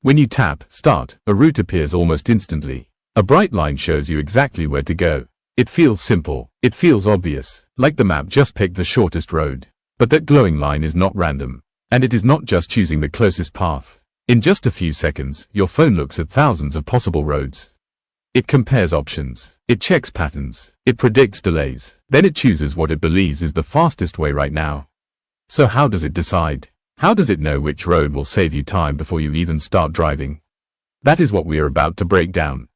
When you tap Start, a route appears almost instantly. A bright line shows you exactly where to go. It feels simple. It feels obvious, like the map just picked the shortest road. But that glowing line is not random. And it is not just choosing the closest path. In just a few seconds, your phone looks at thousands of possible roads. It compares options. It checks patterns. It predicts delays. Then it chooses what it believes is the fastest way right now. So how does it decide? How does it know which road will save you time before you even start driving? That is what we are about to break down.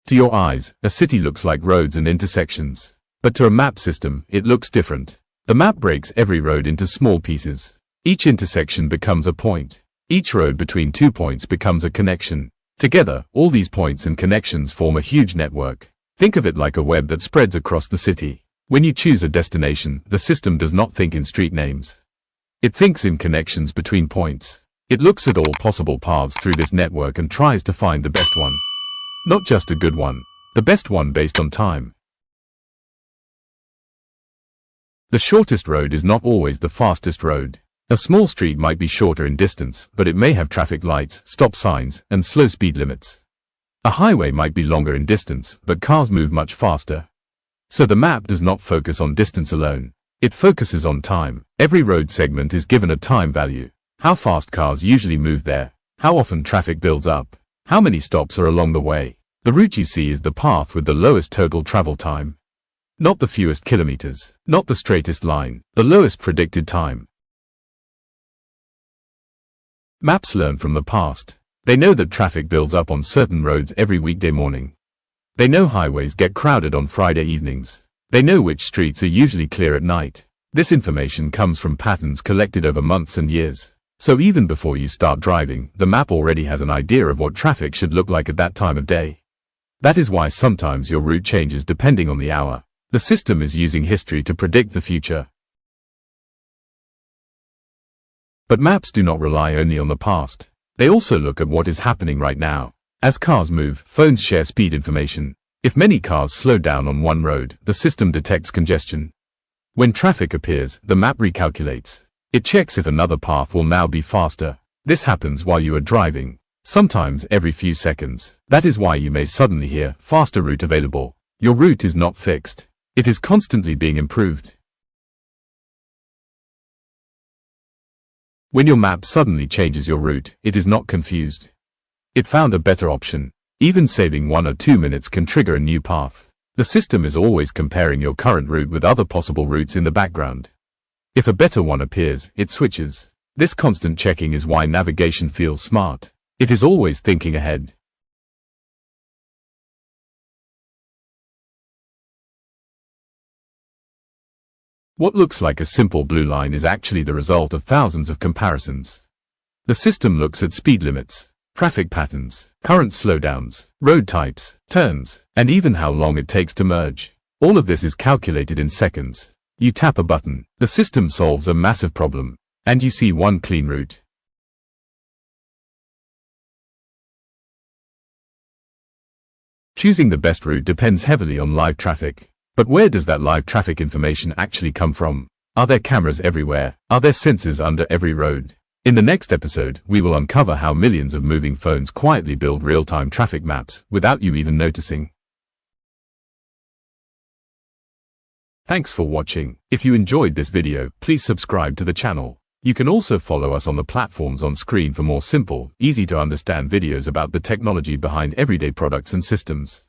To your eyes, a city looks like roads and intersections. But to a map system, it looks different. The map breaks every road into small pieces. Each intersection becomes a point. Each road between 2 points becomes a connection. Together, all these points and connections form a huge network. Think of it like a web that spreads across the city. When you choose a destination, the system does not think in street names. It thinks in connections between points. It looks at all possible paths through this network and tries to find the best one. Not just a good one, the best one based on time. The shortest road is not always the fastest road. A small street might be shorter in distance, but it may have traffic lights, stop signs, and slow speed limits. A highway might be longer in distance, but cars move much faster. So the map does not focus on distance alone. It focuses on time. Every road segment is given a time value. How fast cars usually move there. How often traffic builds up. How many stops are along the way. The route you see is the path with the lowest total travel time. Not the fewest kilometers. Not the straightest line. The lowest predicted time. Maps learn from the past. They know that traffic builds up on certain roads every weekday morning. They know highways get crowded on Friday evenings. They know which streets are usually clear at night. This information comes from patterns collected over months and years. So even before you start driving, the map already has an idea of what traffic should look like at that time of day. That is why sometimes your route changes depending on the hour. The system is using history to predict the future. But maps do not rely only on the past. They also look at what is happening right now. As cars move, phones share speed information. If many cars slow down on one road, the system detects congestion. When traffic appears, the map recalculates. It checks if another path will now be faster. This happens while you are driving, sometimes every few seconds. That is why you may suddenly hear, faster route available. Your route is not fixed. It is constantly being improved. When your map suddenly changes your route, it is not confused. It found a better option. Even saving 1 or 2 minutes can trigger a new path. The system is always comparing your current route with other possible routes in the background. If a better one appears, it switches. This constant checking is why navigation feels smart. It is always thinking ahead. What looks like a simple blue line is actually the result of thousands of comparisons. The system looks at speed limits, traffic patterns, current slowdowns, road types, turns, and even how long it takes to merge. All of this is calculated in seconds. You tap a button, the system solves a massive problem, and you see one clean route. Choosing the best route depends heavily on live traffic. But where does that live traffic information actually come from? Are there cameras everywhere? Are there sensors under every road? In the next episode, we will uncover how millions of moving phones quietly build real-time traffic maps without you even noticing. Thanks for watching. If you enjoyed this video, please subscribe to the channel. You can also follow us on the platforms on screen for more simple, easy to understand videos about the technology behind everyday products and systems.